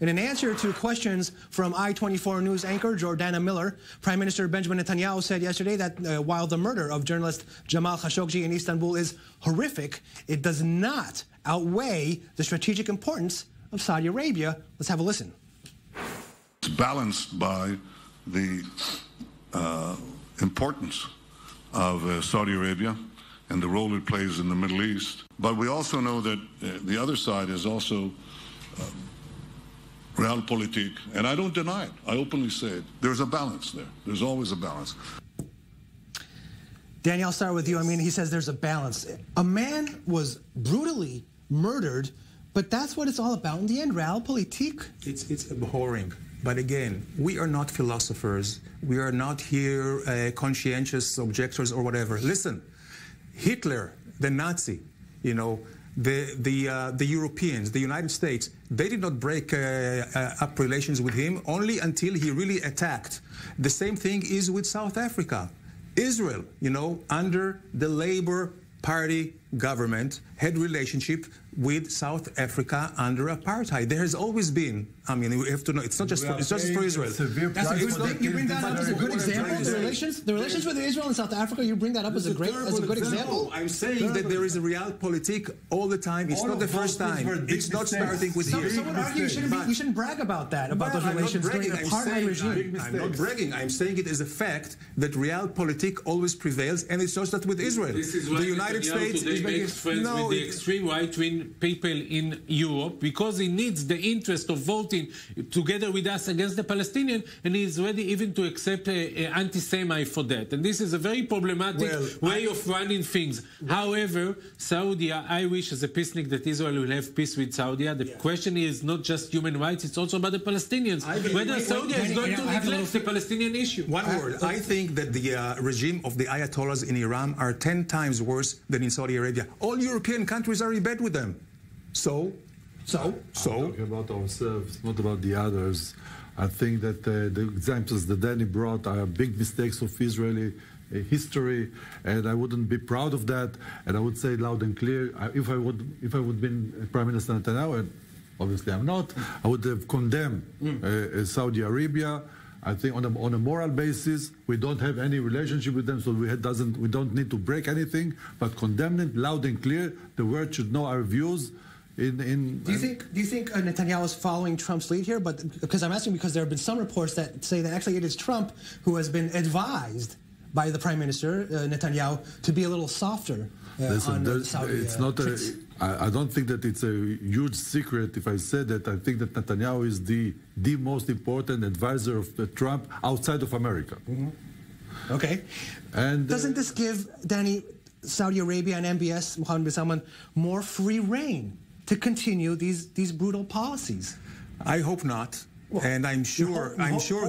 In an answer to questions from I-24 News anchor Jordana Miller, Prime Minister Benjamin Netanyahu said yesterday that while the murder of journalist Jamal Khashoggi in Istanbul is horrific, it does not outweigh the strategic importance of Saudi Arabia. Let's have a listen. It's balanced by the importance of Saudi Arabia and the role it plays in the Middle East. But we also know that the other side is also realpolitik, and I don't deny it. I openly say it. There's a balance there. There's always a balance. Danny, I'll start with you. I mean, he says there's a balance. A man was brutally murdered, but that's what it's all about in the end, realpolitik. It's abhorring. But again, we are not philosophers. We are not here conscientious objectors or whatever. Listen, Hitler, the Nazi, you know, the Europeans, the United States, they did not break up relations with him only until he really attacked. The same thing is with South Africa. Israel, you know, under the Labour Party government, had relationship with South Africa under apartheid. There has always been. I mean, we have to know. It's not just for Israel. That's a good thing. You bring that up as a good example. The relations with Israel and South Africa. You bring that up as a good example. I'm saying that there is a realpolitik all the time. It's not the first time. It's not starting with here. Some would argue you shouldn't brag about that, about those relations during the apartheid regime. I'm not bragging. I'm saying it as a fact that realpolitik always prevails, and it's just that with Israel. The United States makes friends with the extreme right-wing people in Europe because he needs the interest of voting together with us against the Palestinian, and he is ready even to accept an anti-Semite for that. And this is a very problematic way of running things. However, Saudi, I wish as a peacenik that Israel will have peace with Saudi. The question is not just human rights, it's also about the Palestinians. Whether Saudi is going to neglect the Palestinian issue. One word. I think that the regime of the Ayatollahs in Iran are 10 times worse than in Saudi Arabia. All European countries are in bed with them. So. I'm talking about ourselves, not about the others. I think that the examples that Danny brought are big mistakes of Israeli history, and I wouldn't be proud of that. And I would say loud and clear, if I would been Prime Minister Netanyahu, and obviously I'm not, I would have condemned Saudi Arabia. I think on a moral basis, we don't have any relationship with them, so we don't need to break anything, but condemn it loud and clear. The world should know our views. Do you think Netanyahu is following Trump's lead here? But because I'm asking because there have been some reports that say that actually it is Trump who has been advised by the Prime Minister Netanyahu to be a little softer on the Saudi. It's not I don't think that it's a huge secret if I say that. I think that Netanyahu is the most important advisor of Trump outside of America. Mm-hmm. Okay. And doesn't this give Danny, Saudi Arabia and MBS Mohammed bin Salman more free reign to continue these brutal policies? I hope not. Well, and I'm sure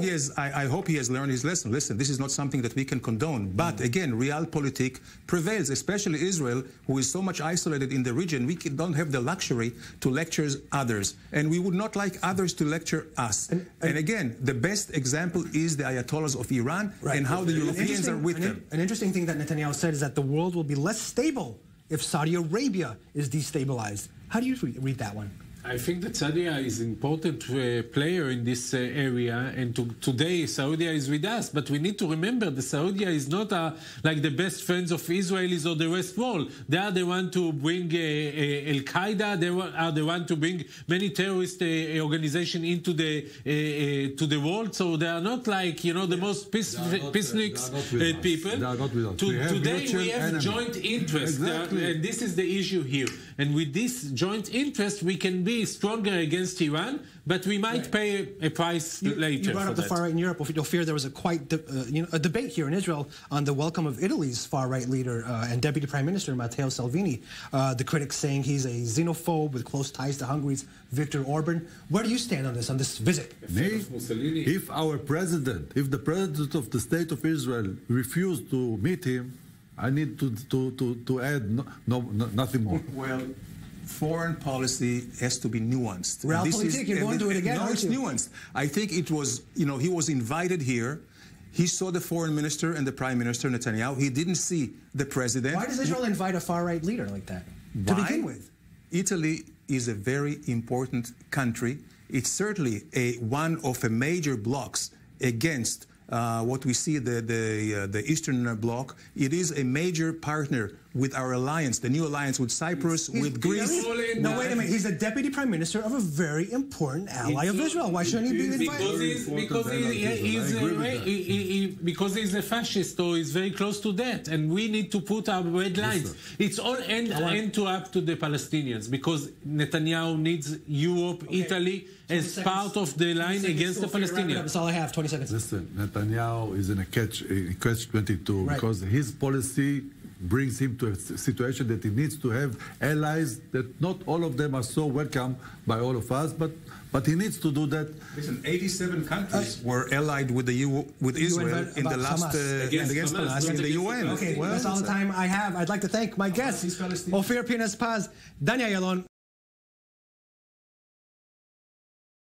he has. I hope he has learned his lesson. Listen, this is not something that we can condone. But again, realpolitik prevails, especially Israel, who is so much isolated in the region. We don't have the luxury to lecture others, and we would not like others to lecture us. And again, the best example is the Ayatollahs of Iran and how the Europeans are with them. An interesting thing that Netanyahu said is that the world will be less stable if Saudi Arabia is destabilized. How do you read that one? I think that Saudi is an important player in this area, and today Saudi is with us. But we need to remember that Saudi is not like the best friends of Israelis or the West Wall. They are the one to bring Al-Qaeda. They are the one to bring many terrorist organizations into the world. So they are not like, you know, the most peacenik people. They are not with us. Today we have joint interest, and this is the issue here. And with this joint interest, we can be stronger against Iran, but we might pay a price later. You brought up the far right in Europe. Ofir, there was a debate here in Israel on the welcome of Italy's far-right leader and Deputy Prime Minister Matteo Salvini. The critics saying he's a xenophobe with close ties to Hungary's Viktor Orban. Where do you stand on this visit? If the president of the State of Israel refused to meet him, I need to add nothing more. Well, foreign policy has to be nuanced. Realpolitik, you're going to it again, No, it's nuanced. I think it was, you know, he was invited here. He saw the foreign minister and the prime minister, Netanyahu. He didn't see the president. Why does Israel invite a far-right leader like that, to begin with? Italy is a very important country. It's certainly one of the major blocs against what we see the Eastern Bloc. It is a major partner with our alliance, the new alliance with Cyprus, with Greece. No, wait a minute. He's the deputy prime minister of a very important ally of Israel. Why shouldn't he be invited? Because he's a fascist, or he's very close to that, and we need to put our red lines. It's all end to up to the Palestinians, because Netanyahu needs Europe, Italy, as part of the line against the Palestinians. That's all I have. 20 seconds. Listen, Netanyahu is in a catch-22 because his policy brings him to a situation that he needs to have allies that not all of them are so welcome by all of us, but he needs to do that. Listen, 87 countries were allied with Israel in the last against Hamas in the UN. Okay, well, that's all the time I have. I'd like to thank my guests, Ofir Pines-Paz, Ayalon